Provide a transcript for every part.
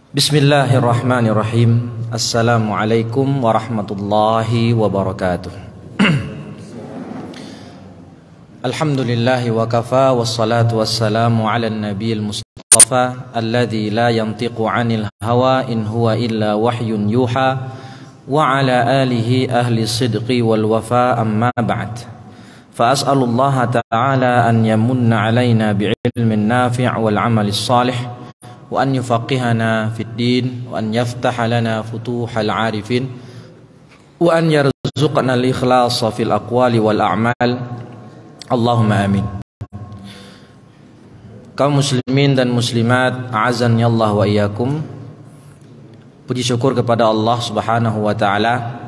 Bismillahirrahmanirrahim. Assalamualaikum warahmatullahi wabarakatuh. Alhamdulillahi wa kafa, wassalatu wassalamu ala nabiyil mustafa alladzi la yantiqu 'anil hawa in huwa illa wahyun yuha wa ala alihi ahli sidqi wal wafa, amma ba'd. Fa as'alullaha ta'ala an yamunna 'alaina bi'ilmin nafi' wal 'amalis shalih wa an yufaqihana fid din wa an yaftaha lana futuhal arifin wa an yarzuqna al-ikhlasa fil aqwali wal a'mal. Allahumma amin. Kaum muslimin dan muslimat, a'azzani Allah wa iyyakum. Puji syukur kepada Allah Subhanahu wa taala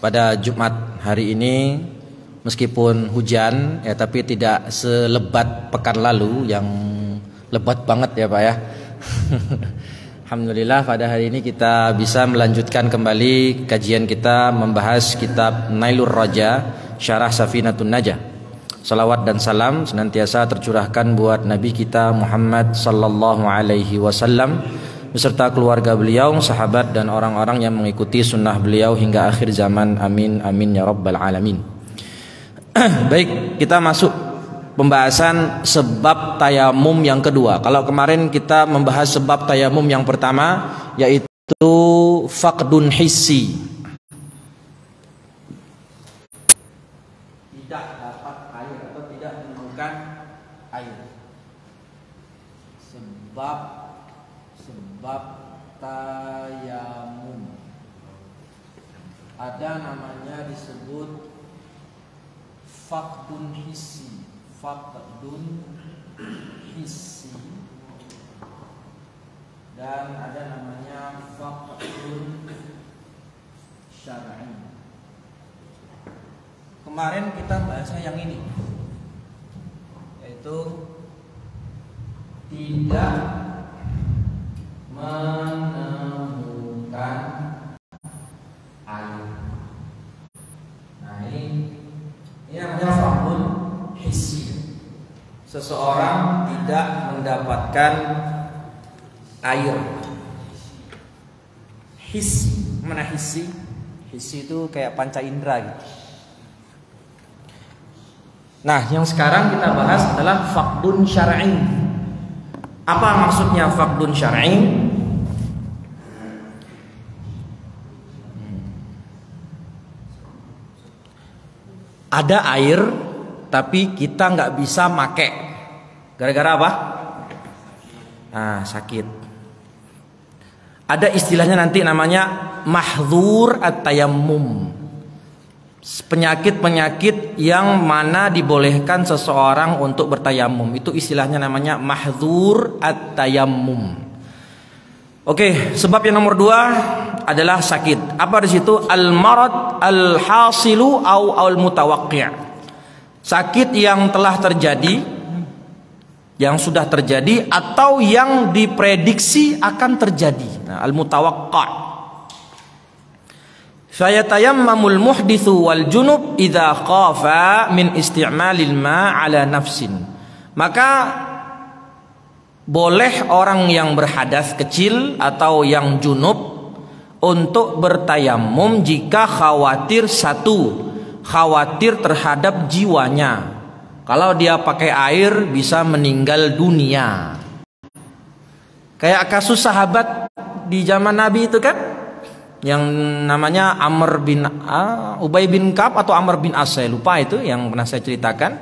pada Jumat hari ini, meskipun hujan ya, tapi tidak selebat pekan lalu yang lebat banget ya Pak ya. Alhamdulillah pada hari ini kita bisa melanjutkan kembali kajian kita membahas kitab Nailur Raja Syarah Safinatun Najah. Salawat dan salam senantiasa tercurahkan buat Nabi kita Muhammad sallallahu alaihi wasallam beserta keluarga beliau, sahabat dan orang-orang yang mengikuti sunnah beliau hingga akhir zaman. Amin amin ya rabbal alamin. Baik, kita masuk pembahasan sebab tayamum yang kedua. Kalau kemarin kita membahas sebab tayamum yang pertama, yaitu faqdun hissi, tidak dapat air atau tidak menemukan air. Sebab tayamum ada namanya disebut faqdun hissi. Faqdun hissi dan ada namanya faqdun syar'i. Kemarin kita bahasnya yang ini, yaitu tidak menemukan air. Nah ini namanya faqdun hissi. Seseorang tidak mendapatkan air. Hissi, mana hissi? Hissi itu kayak panca indera gitu. Nah, yang sekarang kita bahas adalah faqdun syar'i. Apa maksudnya faqdun syar'i? Ada air tapi kita nggak bisa make. Gara-gara apa? Sakit. Ada istilahnya nanti namanya mahdzur at-tayammum. Penyakit-penyakit yang mana dibolehkan seseorang untuk bertayamum, itu istilahnya namanya mahdzur at-tayammum. Oke, sebab yang nomor 2 adalah sakit. Apa di situ? Al-marad al-hasilu au al-mutawaqqi'. Sakit yang telah terjadi, yang sudah terjadi atau yang diprediksi akan terjadi. Nah, al-mutawaqqa'. Fayatayammamul muhditsu wal junub idza khafa min isti'malil ma' ala nafsin. Maka boleh orang yang berhadas kecil atau yang junub untuk bertayamum jika khawatir terhadap jiwanya. Kalau dia pakai air bisa meninggal dunia. Kayak kasus sahabat di zaman Nabi itu kan, yang namanya Ubay bin Ka'ab atau Amr bin As, saya lupa itu yang pernah saya ceritakan.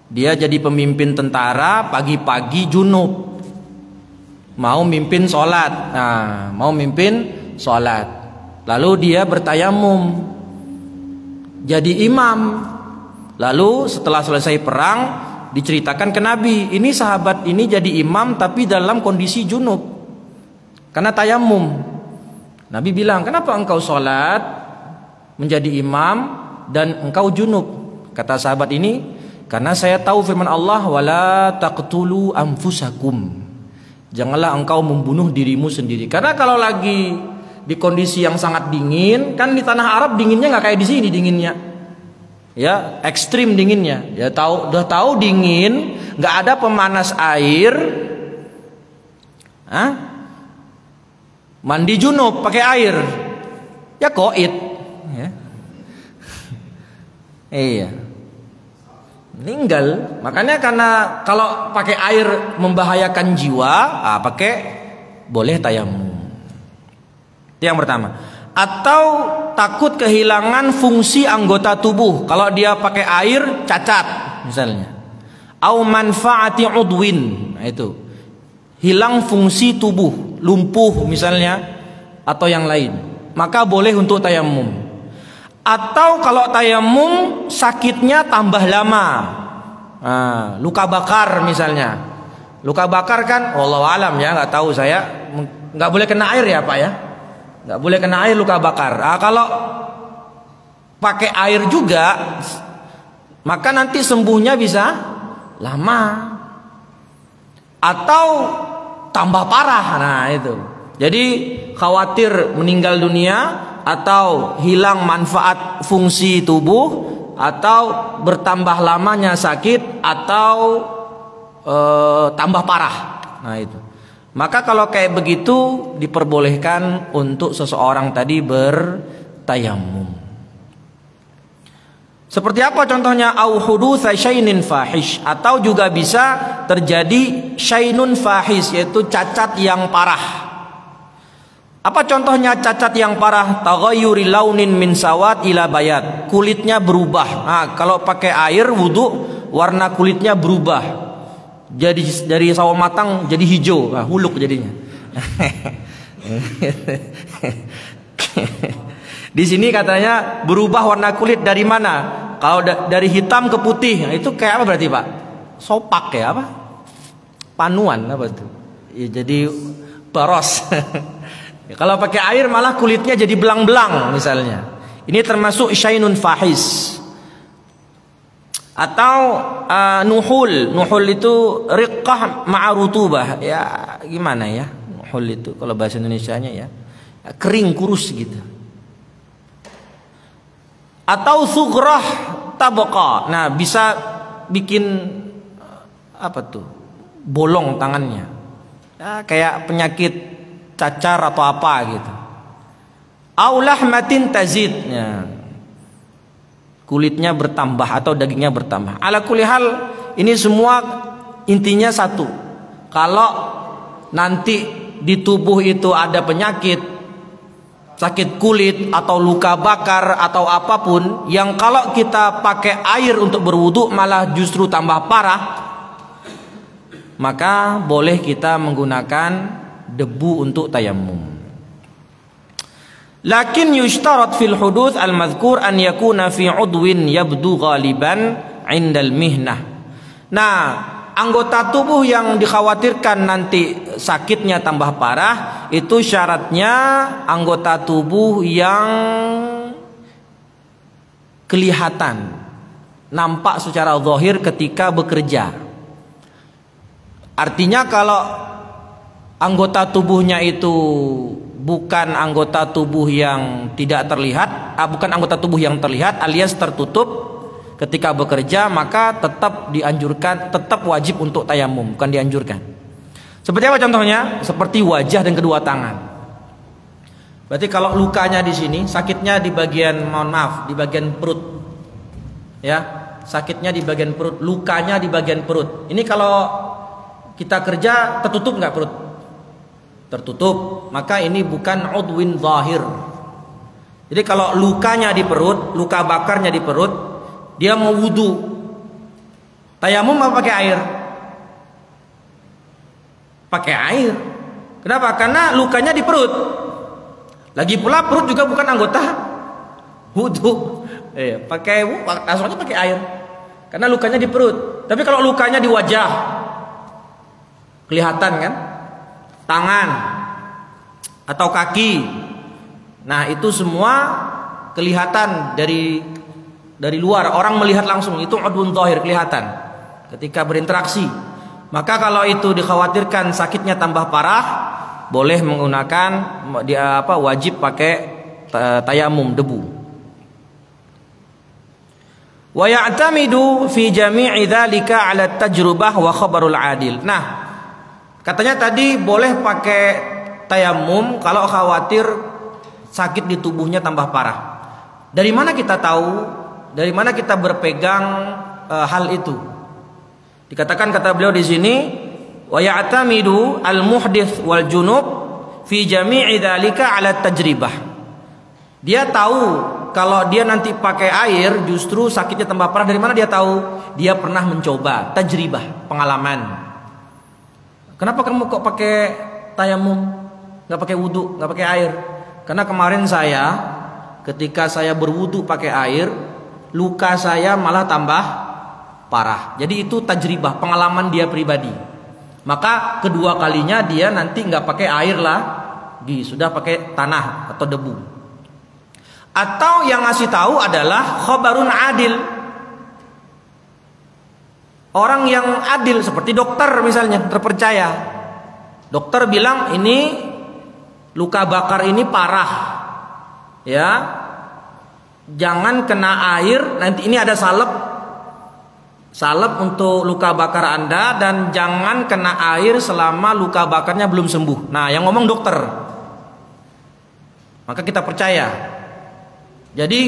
Dia jadi pemimpin tentara, pagi-pagi junub, mau mimpin sholat. Lalu dia bertayamum jadi imam. Lalu setelah selesai perang diceritakan ke Nabi, ini sahabat ini jadi imam tapi dalam kondisi junub karena tayamum. Nabi bilang, kenapa engkau sholat menjadi imam dan engkau junub? Kata sahabat ini, karena saya tahu firman Allah, wala taqtulu anfusakum, janganlah engkau membunuh dirimu sendiri. Karena kalau lagi di kondisi yang sangat dingin, kan di tanah Arab dinginnya nggak kayak di sini dinginnya, ya ekstrim dinginnya. Ya udah tahu dingin, nggak ada pemanas air, Mandi junub pakai air, ya qaid. Ya. Iya. Meninggal. Makanya karena kalau pakai air membahayakan jiwa, pakai boleh tayamum. Itu yang pertama. Atau takut kehilangan fungsi anggota tubuh. Kalau dia pakai air cacat misalnya. Au manfaati udwin. Nah, itu. Hilang fungsi tubuh, lumpuh misalnya atau yang lain. Maka boleh untuk tayamum. Atau kalau tayamum sakitnya tambah lama. Nah, luka bakar misalnya. Luka bakar kan wallahu alam ya, nggak tahu saya, nggak boleh kena air ya Pak ya. Nggak boleh kena air luka bakar. Kalau pakai air juga, maka nanti sembuhnya bisa lama atau tambah parah. Nah itu. Jadi khawatir meninggal dunia atau hilang manfaat fungsi tubuh atau bertambah lamanya sakit atau tambah parah. Nah itu. Maka kalau kayak begitu diperbolehkan untuk seseorang tadi bertayamum. Seperti apa contohnya? Au hudutsa syainin fahish, atau juga bisa terjadi syainun fahish, yaitu cacat yang parah. Apa contohnya cacat yang parah? Taghayyuri launin min sawad ila bayad. Kulitnya berubah. Nah, kalau pakai air wudu, warna kulitnya berubah. Jadi dari sawo matang jadi hijau, huluk jadinya. Di sini katanya berubah warna kulit dari mana? Kalau dari hitam ke putih, itu kayak apa berarti Pak? Sopak ya apa? Panuan apa tuh? Ya, jadi baros. Kalau pakai air malah kulitnya jadi belang-belang misalnya. Ini termasuk syainun fahis. Atau nuhul itu riqqah ma'rutubah. Ya gimana ya? Nuhul itu kalau bahasa Indonesianya ya, kering kurus gitu. Atau sugrah tabqa. Nah, bisa bikin apa tuh? Bolong tangannya. Ya, kayak penyakit cacar atau apa gitu. Au lahmatin tazid. Ya. Kulitnya bertambah atau dagingnya bertambah. Ala kulli hal ini semua intinya satu. Kalau nanti di tubuh itu ada penyakit, sakit kulit atau luka bakar atau apapun yang kalau kita pakai air untuk berwudu malah justru tambah parah, maka boleh kita menggunakan debu untuk tayamum. Lakin yushtarat fil huduth al-madhkur an yakuna fi udwin yabdu ghaliban indal mihnah. Nah, anggota tubuh yang dikhawatirkan nanti sakitnya tambah parah, itu syaratnya anggota tubuh yang kelihatan, nampak secara zahir ketika bekerja. Artinya kalau anggota tubuhnya itu bukan anggota tubuh yang tidak terlihat, bukan anggota tubuh yang terlihat alias tertutup ketika bekerja, maka tetap dianjurkan, tetap wajib untuk tayamum, bukan dianjurkan. Seperti apa contohnya? Seperti wajah dan kedua tangan. Berarti kalau lukanya di sini, sakitnya di bagian, mohon maaf, di bagian perut. Ya, sakitnya di bagian perut, lukanya di bagian perut. Ini kalau kita kerja tertutup nggak perut? Tertutup, maka ini bukan udwin zahir. Jadi kalau lukanya di perut, luka bakarnya di perut, dia mau wudu, tayamum apa pakai air? Pakai air. Kenapa? Karena lukanya di perut. Lagi pula perut juga bukan anggota wudu. Langsung aja pakai air. Karena lukanya di perut. Tapi kalau lukanya di wajah, kelihatan kan? Tangan atau kaki, nah itu semua kelihatan dari luar, orang melihat langsung, itu udwun zahir, kelihatan ketika berinteraksi. Maka kalau itu dikhawatirkan sakitnya tambah parah, boleh menggunakan wajib pakai tayamum debu. Wa ya'tamidu fi jami'i dzalika 'ala tajrubah wa khabarul adil. Nah, katanya tadi boleh pakai tayamum kalau khawatir sakit di tubuhnya tambah parah. Dari mana kita tahu? Dari mana kita berpegang hal itu? Dikatakan kata beliau di sini, wa ya'tamidu al-muhdits wal junub fi jami'i dzalika 'ala tajribah. Dia tahu kalau dia nanti pakai air justru sakitnya tambah parah. Dari mana dia tahu? Dia pernah mencoba, tajribah, pengalaman. Kenapa kamu kok pakai tayamum, nggak pakai wudu, nggak pakai air? Karena kemarin saya ketika saya berwudu pakai air, luka saya malah tambah parah. Jadi itu tajribah, pengalaman dia pribadi. Maka kedua kalinya dia nanti nggak pakai air lagi, sudah pakai tanah atau debu. Atau yang ngasih tahu adalah khabarun adil, orang yang adil seperti dokter misalnya, terpercaya. Dokter bilang ini luka bakar ini parah, ya, jangan kena air. Nanti ini ada salep untuk luka bakar Anda, dan jangan kena air selama luka bakarnya belum sembuh. Nah, yang ngomong dokter, maka kita percaya. Jadi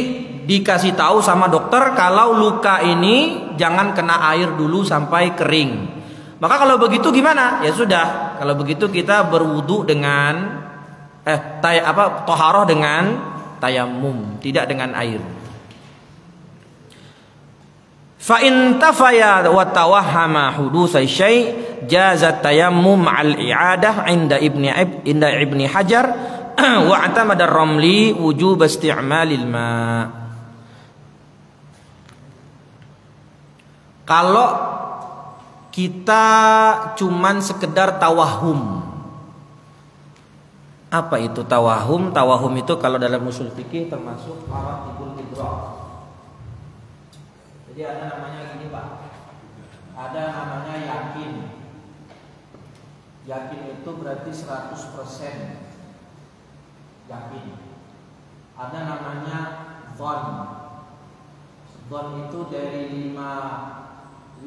dikasih tahu sama dokter kalau luka ini jangan kena air dulu sampai kering. Maka kalau begitu gimana? Ya sudah, kalau begitu kita berwudu dengan toharoh dengan tayamum, tidak dengan air. Fa in tafaya wa tawahhama hudutsai syai' jazat tayammum ma'al i'adah inda Ibni Hajar wa atamada ar-Ramli wujub isti'malil ma'. Kalau kita cuman sekedar tawahum. Apa itu tawahum? Tawahum itu kalau dalam usul fikih termasuk maratibul idrak. Jadi ada namanya gini Pak, ada namanya yakin. Yakin itu berarti 100% yakin. Ada namanya dhon. Dhon itu dari 51%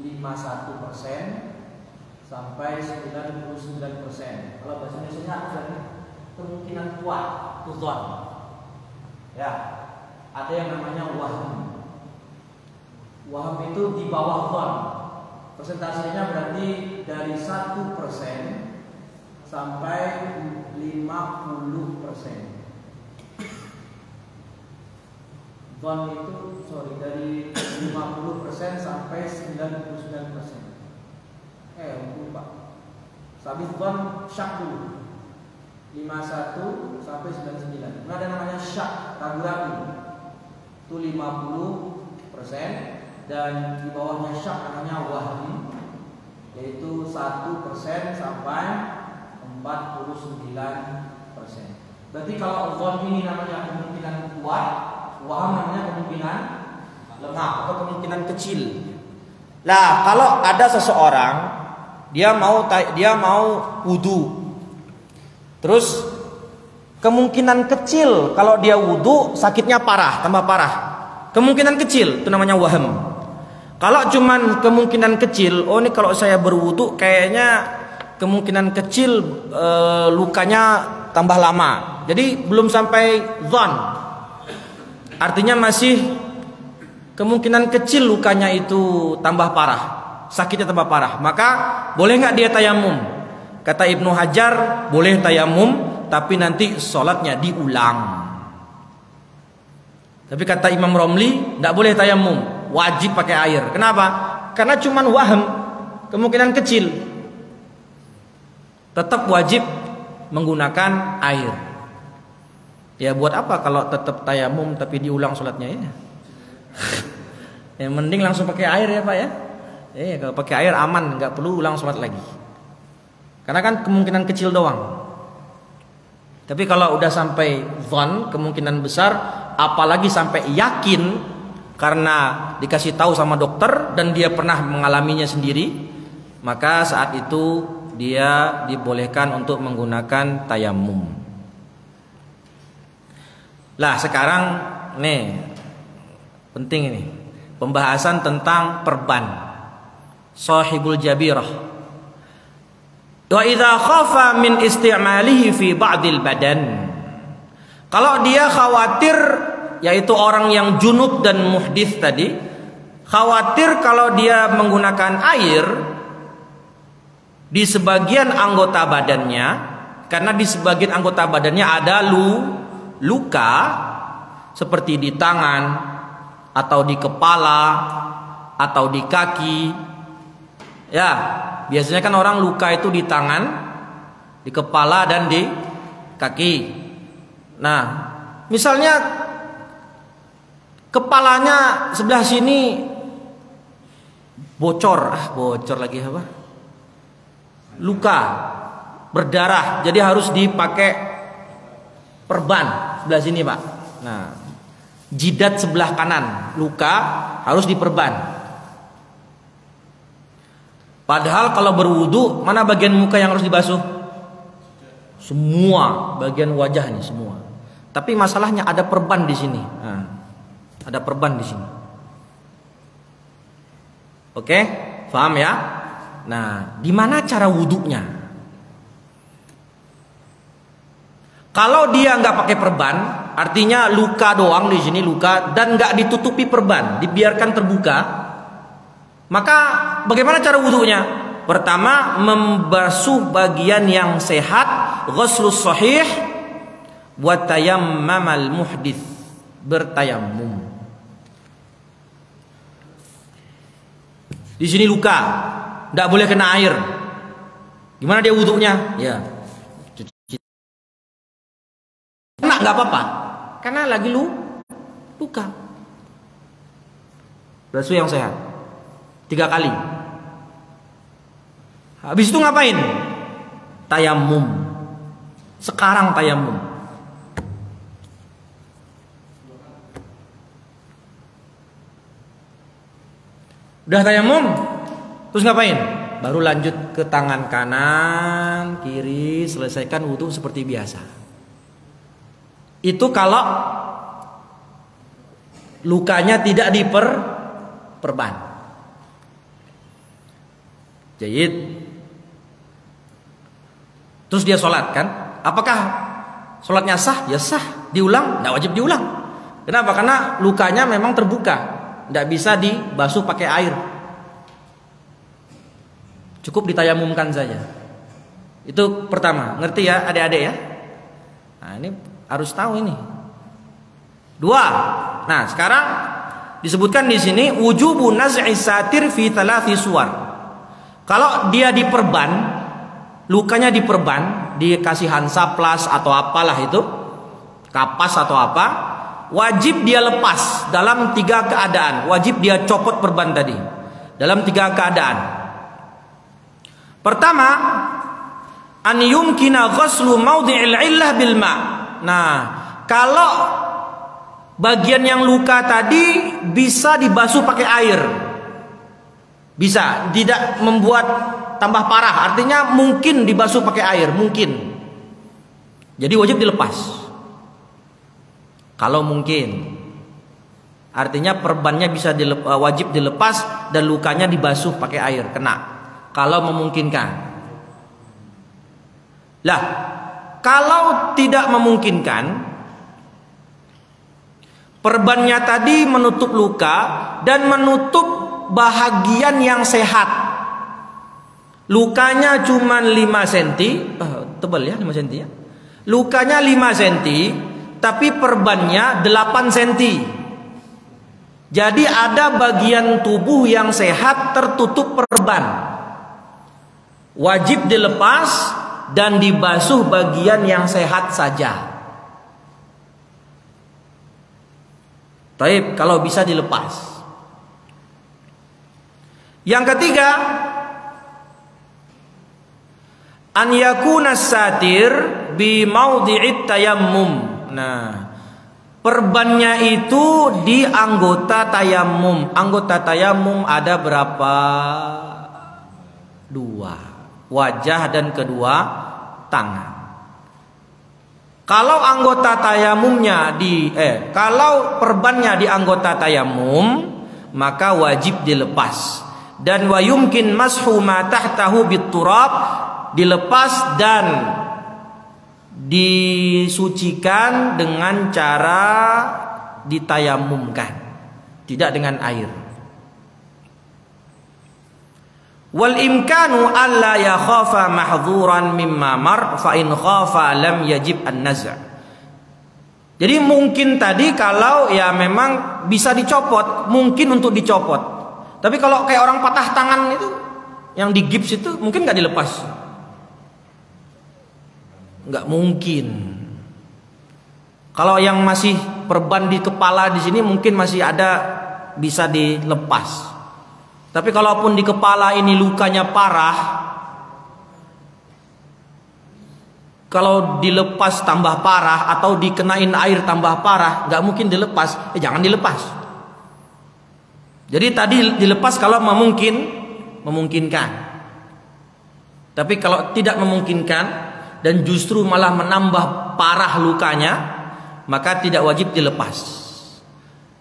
sampai 99%. Kalau bahasa Indonesia ada kemungkinan kuat itu dhon. Ya, ada yang namanya wahm. Wahm itu di bawah dhon. Persentasenya berarti dari 1% sampai 50%. Dhon itu dari 50% sampai 99%. Lupa. Habis dhon syak dulu. 51 sampai 99. Nah, ada namanya syak, ragu-ragu. Itu 50%. Dan di bawahnya syak namanya wahm, yaitu 1% sampai 49%. Berarti kalau dhon ini namanya kemungkinan kuat, wahm namanya kemungkinan lemah atau kemungkinan kecil. Nah, kalau ada seseorang dia mau wudu, terus kemungkinan kecil kalau dia wudu sakitnya parah, tambah parah. Kemungkinan kecil itu namanya wahm. Kalau cuman kemungkinan kecil, oh ini kalau saya berwudu kayaknya kemungkinan kecil lukanya tambah lama. Jadi belum sampai dhon. Artinya masih kemungkinan kecil lukanya itu tambah parah, sakitnya tambah parah. Maka boleh nggak dia tayamum? Kata Ibnu Hajar, boleh tayamum, tapi nanti sholatnya diulang. Tapi kata Imam Romli, nggak boleh tayamum, wajib pakai air. Kenapa? Karena cuman wahm, kemungkinan kecil. Tetap wajib menggunakan air. Ya buat apa kalau tetap tayamum tapi diulang sholatnya ya? Yang mending langsung pakai air ya Pak ya. Kalau pakai air aman, nggak perlu ulang sholat lagi. Karena kan kemungkinan kecil doang. Tapi kalau udah sampai dhon, kemungkinan besar, apalagi sampai yakin karena dikasih tahu sama dokter dan dia pernah mengalaminya sendiri, maka saat itu dia dibolehkan untuk menggunakan tayamum. Lah sekarang nih penting ini pembahasan tentang perban, sahibul jabirah. Wa idza khafa min isti'malihi fi ba'dil badan. Kalau dia khawatir, yaitu orang yang junub dan muhdits tadi, khawatir kalau dia menggunakan air di sebagian anggota badannya, karena di sebagian anggota badannya ada luka seperti di tangan atau di kepala atau di kaki. Ya, biasanya kan orang luka itu di tangan, di kepala dan di kaki. Nah, misalnya kepalanya sebelah sini bocor lagi apa? Luka, berdarah, jadi harus dipakai perban sebelah sini, Pak. Nah, jidat sebelah kanan luka harus diperban. Padahal kalau berwudu, mana bagian muka yang harus dibasuh? Semua bagian wajah ini semua. Tapi masalahnya ada perban di sini. Nah, ada perban di sini. Oke, paham ya? Nah, di mana cara wudunya? Kalau dia nggak pakai perban, artinya luka doang di sini luka dan nggak ditutupi perban, dibiarkan terbuka. Maka bagaimana cara wudunya? Pertama, membasuh bagian yang sehat, ghuslus sahih, wa tayammamal muhdits, bertayammum. Di sini luka, tidak boleh kena air. Gimana dia wudunya? Ya, kena nggak apa-apa, karena lagi luka. Basuh yang sehat 3 kali. Habis itu ngapain? Tayamum. Sekarang tayamum. Udah tayamum, terus ngapain? Baru lanjut ke tangan kanan, kiri, selesaikan wudu seperti biasa. Itu kalau lukanya tidak diperban. Jayid. Terus dia sholat kan? Apakah sholatnya sah? Ya sah. Diulang? Tidak wajib diulang. Kenapa? Karena lukanya memang terbuka, tidak bisa dibasuh pakai air. Cukup ditayamumkan saja. Itu pertama. Ngerti ya adik-adik ya? Nah, ini harus tahu ini. 2. Nah, sekarang disebutkan di sini wujubu naz'i satir fi 3 suwar. Kalau dia diperban, lukanya diperban, dikasih hansaplas atau apalah itu, kapas atau apa, wajib dia lepas dalam 3 keadaan. Wajib dia copot perban tadi dalam 3 keadaan. Pertama, an yumkina ghuslu maudhi'il illah bil ma'. Nah, kalau bagian yang luka tadi bisa dibasuh pakai air. Bisa, tidak membuat tambah parah. Artinya mungkin dibasuh pakai air, mungkin. Jadi wajib dilepas. Kalau mungkin. Artinya perbannya bisa wajib dilepas dan lukanya dibasuh pakai air, kena. Kalau memungkinkan. Lah, kalau tidak memungkinkan, perbannya tadi menutup luka dan menutup bahagian yang sehat. Lukanya cuma 5 cm, tebal ya 5 cm ya. Lukanya 5 cm, tapi perbannya 8 cm. Jadi ada bagian tubuh yang sehat tertutup perban. Wajib dilepas dan dibasuh bagian yang sehat saja. Taib, kalau bisa dilepas. Yang ketiga, an yakuna satir bi maudhi'it tayammum. Nah, perbannya itu di anggota tayammum. Anggota tayammum ada berapa? 2. Wajah dan kedua tangan. Kalau anggota tayamumnya kalau perbannya di anggota tayamum, maka wajib dilepas. Dan wa yumkin mashu ma tahtahu biturab, dilepas dan disucikan dengan cara ditayamumkan, tidak dengan air. Wal imkanu alla yakhafa mahdzuran mimma mar fa in khafa lam yajib an-naz'. Jadi mungkin tadi kalau ya memang bisa dicopot, mungkin untuk dicopot. Tapi kalau kayak orang patah tangan itu, yang di gips itu mungkin nggak dilepas, nggak mungkin. Kalau yang masih perban di kepala di sini mungkin masih ada bisa dilepas. Tapi kalaupun di kepala ini lukanya parah, kalau dilepas tambah parah atau dikenain air tambah parah, nggak mungkin dilepas. Jangan dilepas. Jadi tadi dilepas kalau memungkinkan. Tapi kalau tidak memungkinkan dan justru malah menambah parah lukanya, maka tidak wajib dilepas.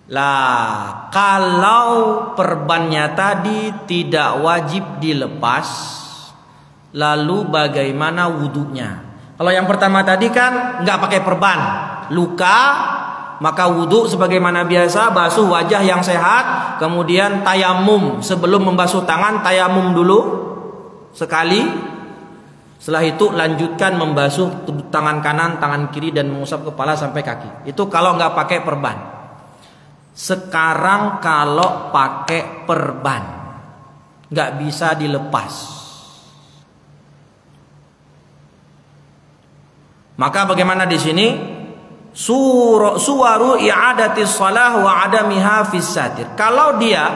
Lah, kalau perbannya tadi tidak wajib dilepas, lalu bagaimana wudunya? Kalau yang pertama tadi kan nggak pakai perban, luka, maka wudhu sebagaimana biasa, basuh wajah yang sehat, kemudian tayamum. Sebelum membasuh tangan, tayamum dulu sekali. Setelah itu lanjutkan membasuh tangan kanan, tangan kiri, dan mengusap kepala sampai kaki. Itu kalau nggak pakai perban. Sekarang kalau pakai perban, nggak bisa dilepas. Maka bagaimana di sini? Suwaru i'adatis shalah wa adamiha fis satir. Kalau dia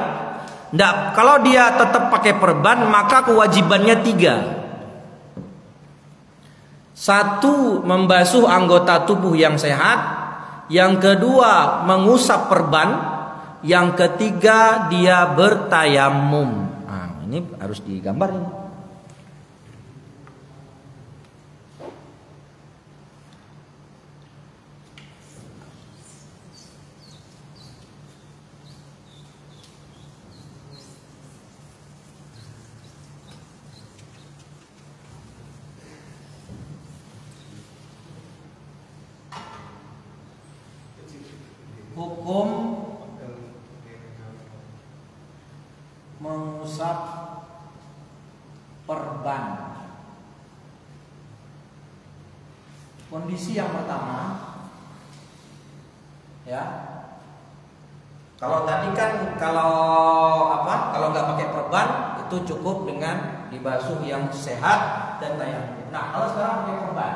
tetap pakai perban, maka kewajibannya 3. 1, membasuh anggota tubuh yang sehat. Yang kedua, mengusap perban. Yang ketiga, dia bertayamum. Nah, ini harus digambar ini. Hukum mengusap perban. Kondisi yang pertama, ya. Kalau tadi kan kalau nggak pakai perban itu cukup dengan dibasuh yang sehat dan tayamum. Nah, kalau sekarang pakai perban.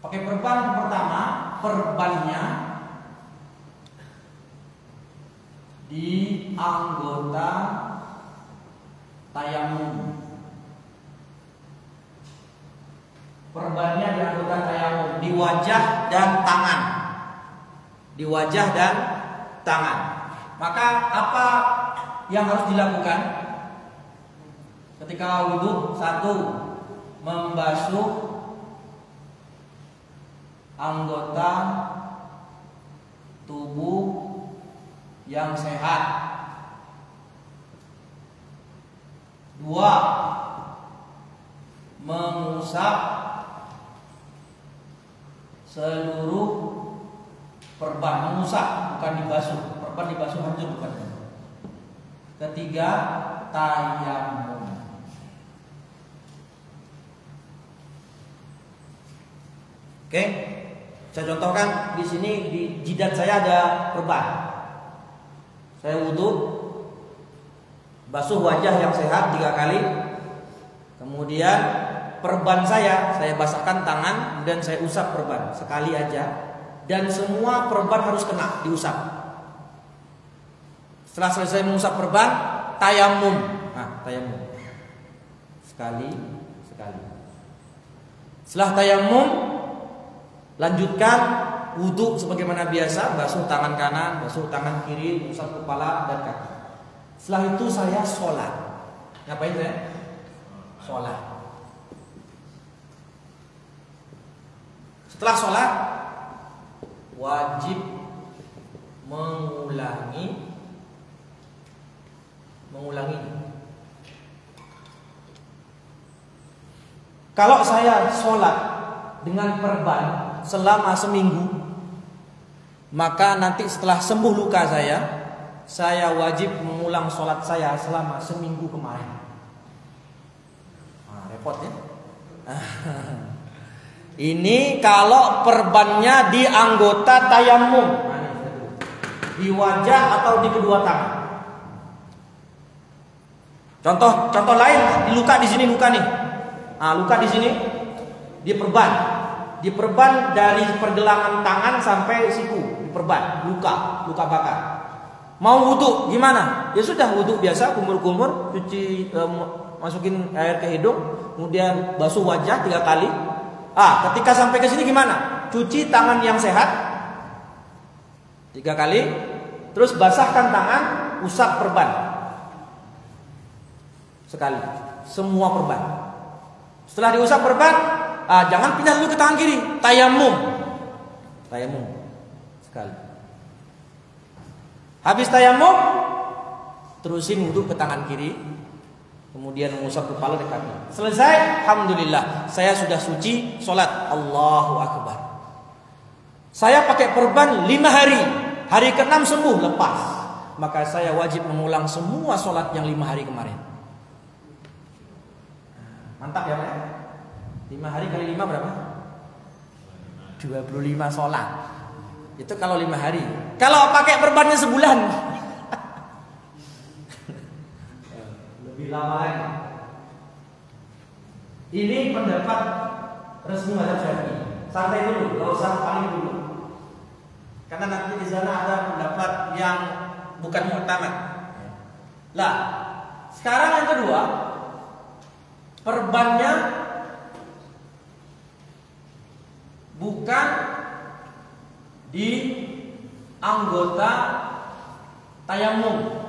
Pakai perban pertama, perbannya di anggota tayamum. Perbannya di anggota tayamum, di wajah dan tangan. Di wajah dan tangan. Maka apa yang harus dilakukan ketika wudhu? 1, membasuh anggota tubuh yang sehat. 2, mengusap seluruh perban. Mengusap, bukan dibasuh. Perban dibasuh hancur bukan. 3, tayamum. Oke, saya contohkan di sini, di jidat saya ada perban. Saya wudhu, basuh wajah yang sehat 3 kali. Kemudian perban saya basahkan tangan, kemudian saya usap perban sekali aja. Dan semua perban harus kena diusap. Setelah selesai mengusap perban, tayamum. Nah, tayamum. Sekali. Setelah tayamum, lanjutkan wudhu sebagaimana biasa, basuh tangan kanan, basuh tangan kiri, usap kepala dan kaki. Setelah itu saya sholat. Ngapain saya? Sholat. Setelah sholat, wajib mengulangi Kalau saya sholat dengan perban selama seminggu, maka nanti setelah sembuh luka saya wajib mengulang sholat saya selama seminggu kemarin. Nah, repot ya. Ini kalau perbannya di anggota tayamum, di wajah atau di kedua tangan. Contoh lain, luka di sini luka nih. Nah, luka di sini diperban dari pergelangan tangan sampai siku, diperban, luka bakar. Mau wudu gimana? Ya sudah, wudu biasa, kumur-kumur, cuci, masukin air ke hidung, kemudian basuh wajah 3 kali. Ketika sampai ke sini gimana? Cuci tangan yang sehat 3 kali, terus basahkan tangan, usap perban sekali, semua perban. Setelah diusap perban, jangan pindah dulu ke tangan kiri, tayamum sekali. Habis tayamum, terusin wudu ke tangan kiri, kemudian mengusap kepala dan kaki. Selesai, alhamdulillah, saya sudah suci, sholat, Allahu Akbar. Saya pakai perban 5 hari, hari ke-6 sembuh, lepas. Maka saya wajib mengulang semua sholat yang 5 hari kemarin. Mantap ya Pak? 5 hari kali 5 berapa? 25 sholat. Itu kalau 5 hari. Kalau pakai perbannya sebulan, lebih lama lagi. Ini pendapat resmi mazhab Syafi'i. Santai dulu, gak usah paling dulu. Karena nanti di sana ada pendapat yang bukan mu'tamad. Lah, sekarang yang kedua, perbannya bukan di anggota tayamum.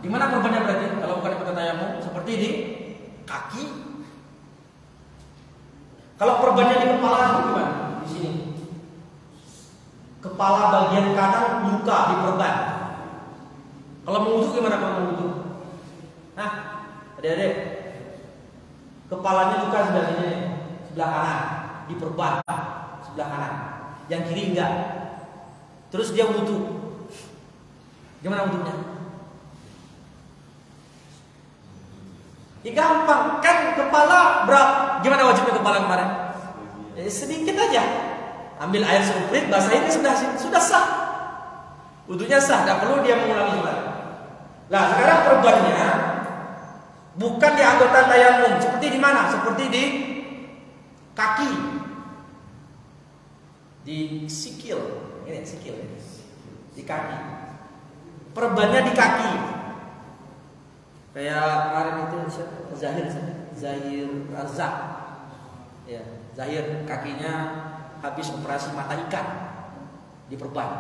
Di mana perbannya berarti? Kalau bukan anggota tayamum, seperti di kaki. Kalau perbannya di kepala itu gimana? Di sini. Kepala bagian kanan luka di perban. Kalau mau wudu gimana kalau mau wudu? Adik-adik, kepalanya luka sebelah sini, sebelah kanan, di perban, sebelah kanan. Yang kiri enggak. Terus dia wudu. Gimana wudunya? Ya gampang, kan kepala berapa? Gimana wajibnya kepala kemarin? Sedikit aja. Ambil air secukupnya, basahin sudah sah. Wudunya sah, tidak perlu dia mengulangi sholat. Nah, sekarang perbannya bukan di anggota tayamum. Seperti di mana? Seperti di kaki, di sikil. Ini sikil, di kaki. Perbannya di kaki. Kayak kemarin itu Zahir Razak. Ya, Zahir kakinya habis operasi mata ikan, diperban.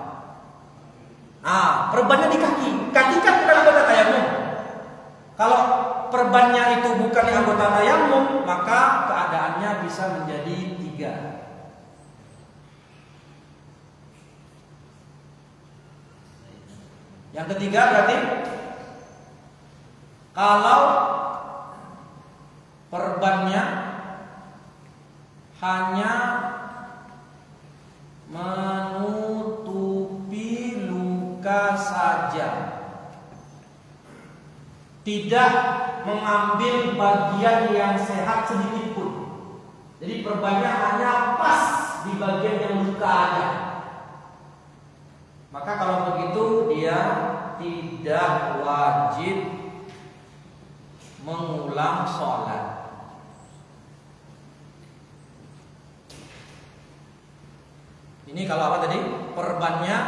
Perbannya di kaki. Kaki kan bukan anggota tayamum. Kalau perbannya itu bukan anggota tayamum, maka keadaannya bisa menjadi 3. Yang ketiga berarti kalau perbannya hanya menutupi luka saja, tidak mengambil bagian yang sehat sedikit pun. Jadi perbannya hanya pas di bagian yang luka aja. Maka kalau begitu dia tidak wajib mengulang sholat. Ini kalau apa tadi? Perbannya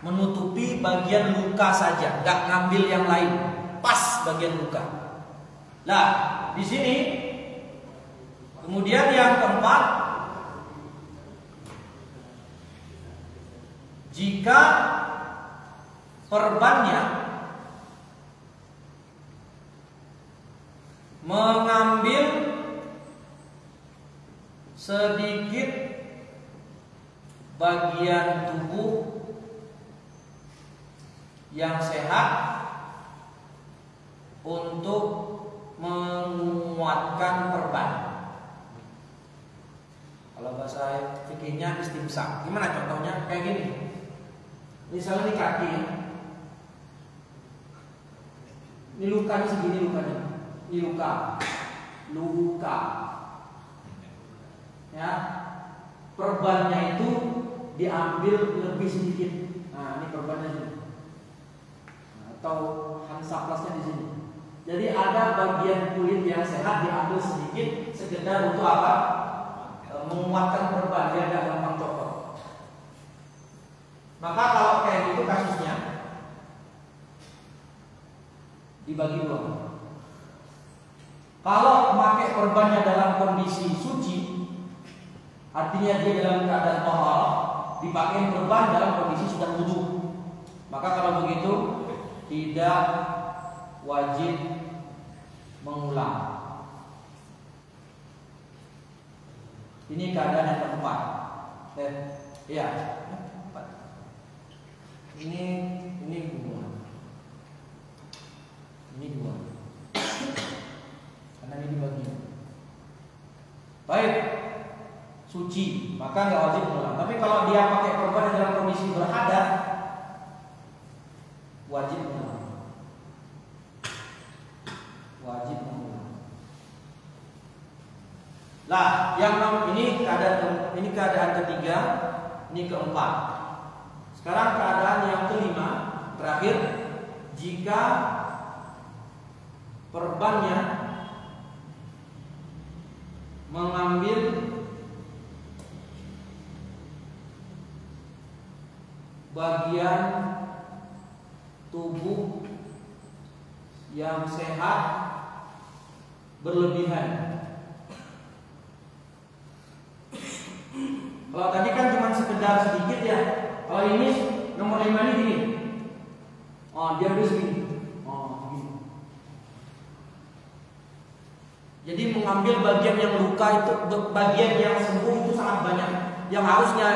menutupi bagian luka saja, nggak ngambil yang lain, pas bagian luka. Nah, di sini kemudian yang keempat, jika perbannya mengambil sedikit bagian tubuh yang sehat untuk menguatkan perban. Kalau bahasa fikihnya istimsak. Gimana contohnya? Kayak gini. Misalnya di kaki, ini lukanya segini lukanya. Ini luka. Ya, perbannya itu diambil lebih sedikit. Nah, ini perbannya ini. Atau hansaplasnya di sini. Jadi ada bagian kulit yang sehat diambil sedikit, sekedar untuk apa? Menguatkan perban biar tidak gampang copot. Maka kalau kayak gitu kasusnya dibagi dua. Kalau memakai perbannya dalam kondisi suci, artinya dia dalam keadaan tahara, dipakai perban dalam kondisi sudah wudu. Maka kalau begitu tidak wajib mengulang. Ini keadaan yang keempat. Iya. Ini dua. Karena ini dibagi. Baik. Suci, maka nggak wajib mengulang. Tapi kalau dia pakai perban dalam kondisi berhadas, wajib mengulang. Lah, yang ini keadaan ketiga, ini keempat. Sekarang keadaan yang kelima, terakhir, jika perbannya mengambil bagian tubuh yang sehat berlebihan. Kalau tadi kan cuma sekedar sedikit ya. Kalau ini nomor 5 ini gini. Oh, dia harus gini. Oh, gini. Jadi mengambil bagian yang luka itu, bagian yang sembuh itu sangat banyak. Yang harusnya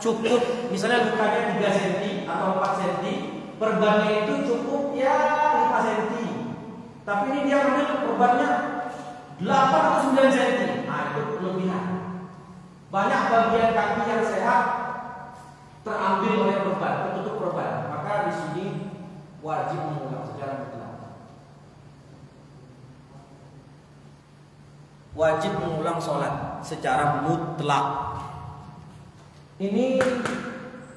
cukup, misalnya lukanya 3 cm atau 4 cm, perbannya itu cukup ya 5 cm. Tapi ini dia ambil perbannya 8 atau 9 cm. Nah, itu kelebihan. Banyak bagian kaki yang sehat terambil oleh perban, tertutup perban. Maka di sini wajib mengulang secara mutlak. Wajib mengulang sholat secara mutlak. Ini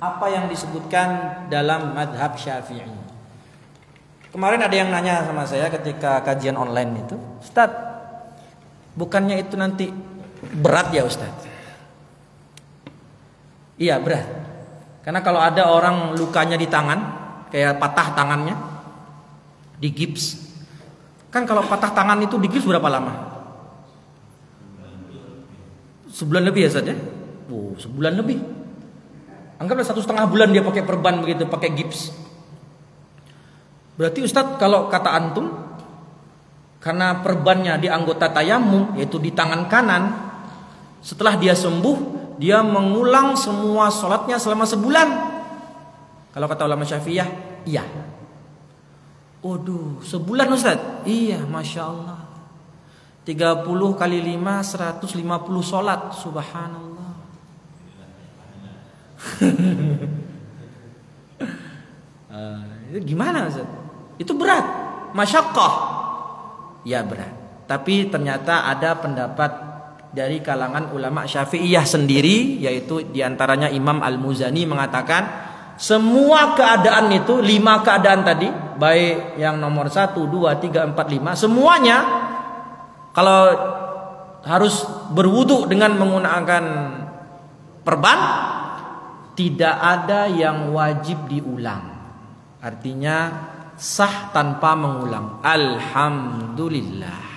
apa yang disebutkan dalam madhab Syafi'i. Kemarin ada yang nanya sama saya ketika kajian online itu, Ustaz, bukannya itu nanti berat ya Ustaz? Iya berat. Karena kalau ada orang lukanya di tangan, kayak patah tangannya, di gips. Kan kalau patah tangan itu di gips berapa lama? Sebulan lebih ya Ustaz ya? Oh, sebulan lebih. Anggaplah 1,5 bulan dia pakai perban begitu, pakai gips. Berarti Ustaz kalau kata antum, karena perbannya di anggota tayamum, yaitu di tangan kanan, setelah dia sembuh, dia mengulang semua sholatnya selama sebulan. Kalau kata ulama Syafi'iyah, iya. Waduh, sebulan Ustaz? Iya, Masya Allah. 30 kali 5, 150 sholat. Subhanallah. Itu gimana Ustaz? Itu berat, masyaqqah. Ya berat. Tapi ternyata ada pendapat dari kalangan ulama Syafi'iyah sendiri, yaitu diantaranya Imam Al-Muzani mengatakan semua keadaan itu, 5 keadaan tadi, baik yang nomor 1, 2, 3, 4, 5, semuanya kalau harus berwudu dengan menggunakan perban, tidak ada yang wajib diulang. Artinya sah tanpa mengulang. Alhamdulillah.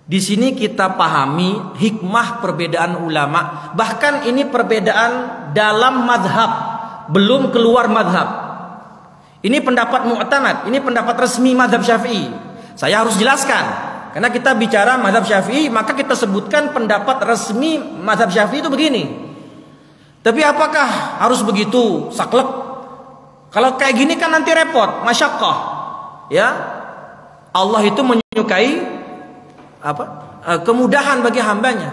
Di sini kita pahami hikmah perbedaan ulama. Bahkan ini perbedaan dalam madhab, belum keluar madhab. Ini pendapat mu'tamad, ini pendapat resmi madhab Syafi'i. Saya harus jelaskan, karena kita bicara madhab Syafi'i, maka kita sebutkan pendapat resmi madhab Syafi'i itu begini. Tapi apakah harus begitu saklek? Kalau kayak gini kan nanti repot, masyaqqah, ya. Allah itu menyukai kemudahan bagi hambanya,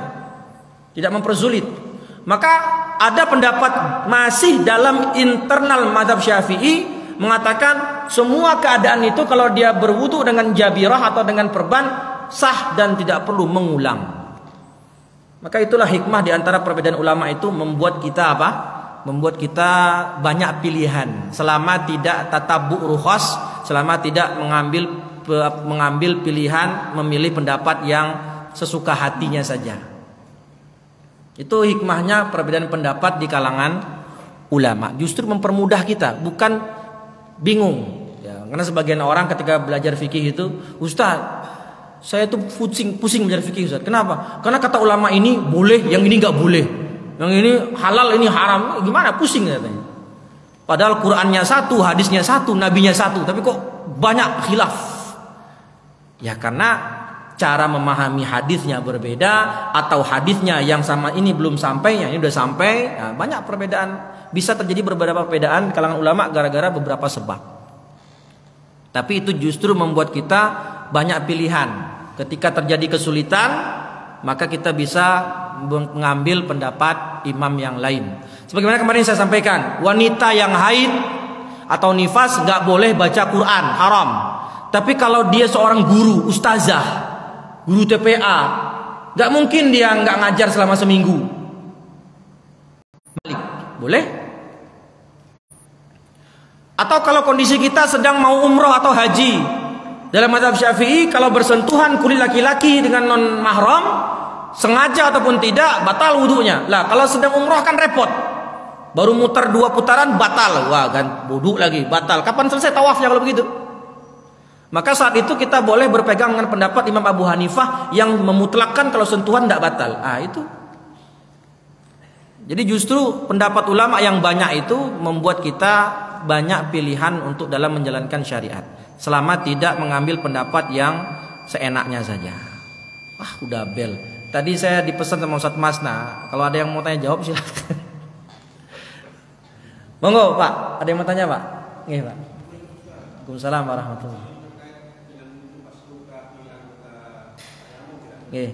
tidak mempersulit. Maka ada pendapat masih dalam internal mazhab Syafi'i mengatakan semua keadaan itu kalau dia berwudu dengan jabirah atau dengan perban sah dan tidak perlu mengulang. Maka itulah hikmah di antara perbedaan ulama itu membuat kita membuat kita banyak pilihan selama tidak tatabu' rukhas, selama tidak mengambil pilihan, memilih pendapat yang sesuka hatinya saja. Itu hikmahnya perbedaan pendapat di kalangan ulama. Justru mempermudah kita, bukan bingung. Ya, karena sebagian orang ketika belajar fikih itu, Ustaz, saya tuh pusing belajar fikih, Ustaz. Kenapa? Karena kata ulama ini boleh, yang ini nggak boleh. Yang ini halal, ini haram. Gimana? Pusing katanya. Padahal Qur'annya satu, hadisnya satu, nabinya satu, tapi kok banyak khilaf. Ya karena cara memahami hadisnya berbeda, atau hadisnya yang sama ini belum sampai, yang ini udah sampai. Nah, banyak perbedaan. Bisa terjadi beberapa perbedaan kalangan ulama gara-gara beberapa sebab. Tapi itu justru membuat kita banyak pilihan. Ketika terjadi kesulitan, maka kita bisa mengambil pendapat imam yang lain. Sebagaimana kemarin saya sampaikan, wanita yang haid atau nifas nggak boleh baca Quran, haram. Tapi kalau dia seorang guru, ustazah, guru TPA, nggak mungkin dia nggak ngajar selama seminggu. Boleh? Atau kalau kondisi kita sedang mau umroh atau haji, dalam mazhab Syafi'i kalau bersentuhan kulit laki-laki dengan non mahram, sengaja ataupun tidak, batal wudunya. Lah kalau sedang umroh kan repot, baru muter 2 putaran batal, wah kan wudu lagi batal. Kapan selesai tawafnya kalau begitu? Maka saat itu kita boleh berpegang dengan pendapat Imam Abu Hanifah yang memutlakkan kalau sentuhan tidak batal. Itu. Jadi justru pendapat ulama yang banyak itu membuat kita banyak pilihan untuk dalam menjalankan syariat, selama tidak mengambil pendapat yang seenaknya saja. Udah bel. Tadi saya dipesan sama Ustaz Masna, kalau ada yang mau tanya jawab silakan. Monggo Pak, ada yang mau tanya Pak? Nggih Pak. Waalaikumsalam warahmatullahi wabarakatuh. Nggih.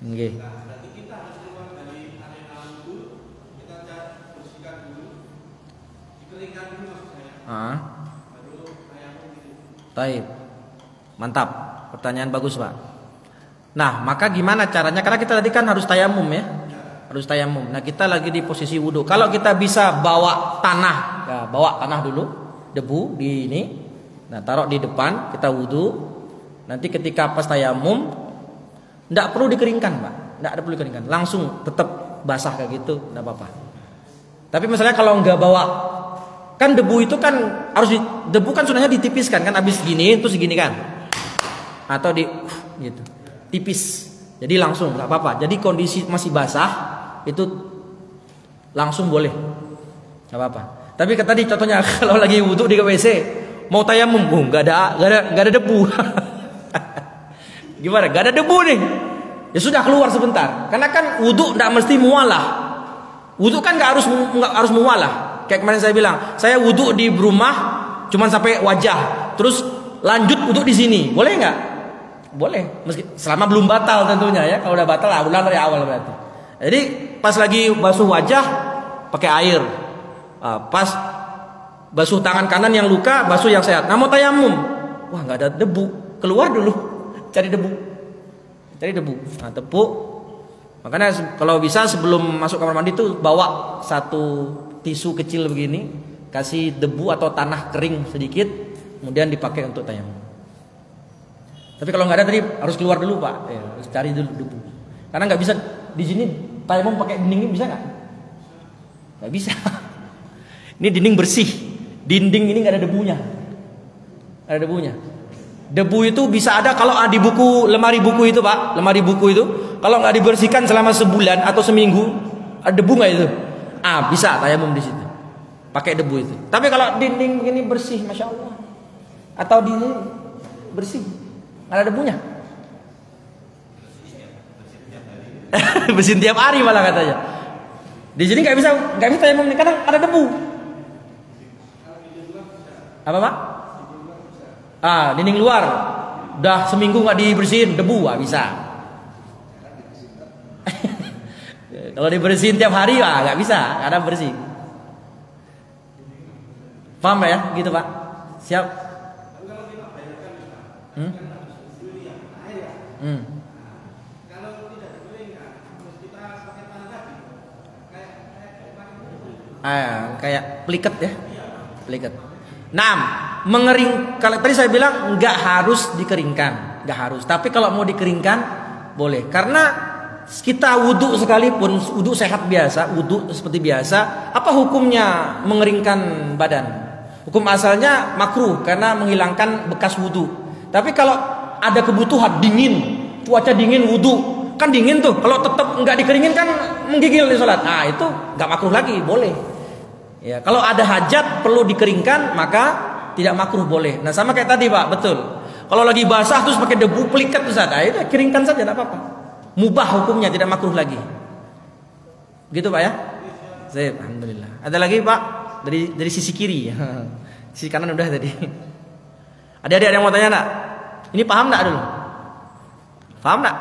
Nggih. Berarti kita harus keluar dari arena wudu, kita bersihkan dulu, dikeringkan dulu maksud saya. Baru tayamum gitu. Baik. Mantap. Pertanyaan bagus, Pak. Nah, maka gimana caranya? Karena kita tadi kan harus tayamum ya. Harus tayamum. Nah, kita lagi di posisi wudu. Kalau kita bisa bawa tanah, ya, bawa tanah dulu, debu di ini. Nah, taruh di depan, kita wudu. Nanti ketika pas tayamum, tidak perlu dikeringkan, Pak. Tidak ada perlu dikeringkan. Langsung tetap basah kayak gitu, tidak apa-apa. Tapi misalnya kalau nggak bawa, kan debu itu kan harus debu kan sunahnya ditipiskan kan, habis gini terus gini kan, atau di gitu, tipis. Jadi langsung nggak apa-apa. Jadi kondisi masih basah itu langsung boleh, nggak apa-apa. Tapi tadi contohnya kalau lagi wudhu di WC mau tayamum, nggak ada debu. Gimana? Gak ada debu nih. Ya sudah keluar sebentar. Karena kan wudu tidak mesti mualah. Wudu kan nggak harus mualah. Kayak kemarin saya bilang, saya wudu di rumah cuman sampai wajah, terus lanjut wudu di sini. Boleh nggak? Boleh. Meski selama belum batal tentunya ya. Kalau udah batal, ulang dari awal berarti. Jadi pas lagi basuh wajah pakai air. Pas basuh tangan kanan yang luka, basuh yang sehat. Nah mau tayamum, wah nggak ada debu, keluar dulu. Cari debu. Nah, tepuk. Makanya kalau bisa sebelum masuk kamar mandi tuh bawa satu tisu kecil begini, kasih debu atau tanah kering sedikit, kemudian dipakai untuk tayamum. Tapi kalau nggak ada tadi harus keluar dulu Pak, harus cari dulu debu. Karena nggak bisa di sini tayamum pakai dinding ini, bisa nggak? Nggak bisa. Ini dinding bersih, dinding ini nggak ada debunya, nggak ada debunya. Debu itu bisa ada kalau di buku, lemari buku itu Pak, lemari buku itu kalau nggak dibersihkan selama sebulan atau seminggu, ada debu nggak itu? Bisa tayamum di situ, pakai debu itu. Tapi kalau dinding ini bersih, masya Allah, atau di sini bersih, nggak ada debunya. Bersih tiap hari malah katanya. Di sini nggak bisa tayamum nih, kadang ada debu. Apa Pak? Dinding luar. Udah seminggu nggak dibersihin, debu bisa. Kalau dibersihin tiap hari nggak bisa, karena bersih. Paham ya? Gitu Pak. Siap. Kayak peliket ya, peliket. Kalau tadi saya bilang nggak harus dikeringkan, nggak harus. Tapi kalau mau dikeringkan boleh, karena kita wudhu sekalipun, wudhu sehat biasa, wudhu seperti biasa, apa hukumnya mengeringkan badan? Hukum asalnya makruh karena menghilangkan bekas wudhu. Tapi kalau ada kebutuhan dingin, cuaca dingin wudhu, kan dingin tuh. Kalau tetap nggak dikeringin kan menggigil di sholat. Itu nggak makruh lagi, boleh. Ya, kalau ada hajat perlu dikeringkan maka tidak makruh, boleh. Nah sama kayak tadi Pak, betul. Kalau lagi basah terus pakai debu pelikat Ustaz, itu keringkan saja, tidak apa-apa. Mubah hukumnya, tidak makruh lagi. Gitu Pak ya? Sip, alhamdulillah. Ada lagi Pak dari sisi kiri. Sisi kanan udah tadi. Ada yang mau tanya enggak? Ini paham enggak dulu? Paham enggak?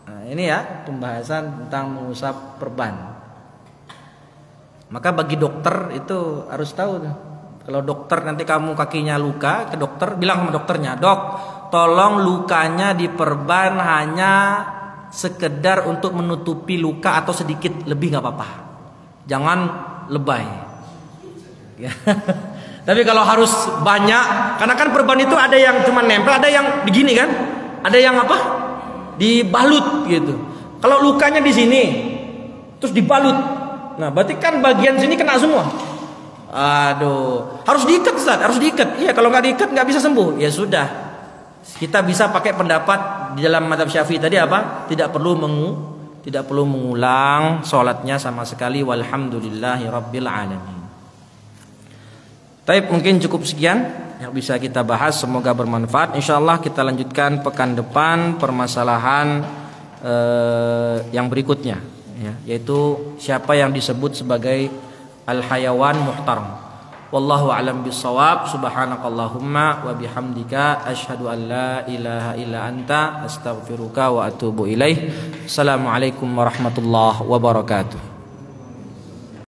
Nah, ini ya pembahasan tentang mengusap perban. Maka bagi dokter itu harus tahu tuh. Kalau dokter nanti kamu kakinya luka, ke dokter bilang sama dokternya, "Dok, tolong lukanya diperban hanya sekedar untuk menutupi luka atau sedikit, lebih nggak apa-apa. Jangan lebay." Ya. Tapi kalau harus banyak, karena kan perban itu ada yang cuma nempel, ada yang begini kan, ada yang apa? Dibalut gitu. Kalau lukanya di sini, terus dibalut, nah berarti kan bagian sini kena semua. Aduh, harus diikat Ustaz, harus diikat. Iya, kalau nggak diikat nggak bisa sembuh. Ya sudah, kita bisa pakai pendapat di dalam mazhab Syafi'i tadi apa? Tidak perlu mengulang sholatnya sama sekali. Walhamdulillahirabbil alamin. Baik, mungkin cukup sekian yang bisa kita bahas. Semoga bermanfaat. Insyaallah kita lanjutkan pekan depan permasalahan yang berikutnya, ya, yaitu siapa yang disebut sebagai al-hayawan muhtaram. Wallahu a'lam bissawab. Subhanakallahumma wa bihamdika asyhadu an la ilaha illa anta astaghfiruka wa atubu ilaih. Assalamualaikum warahmatullahi wabarakatuh.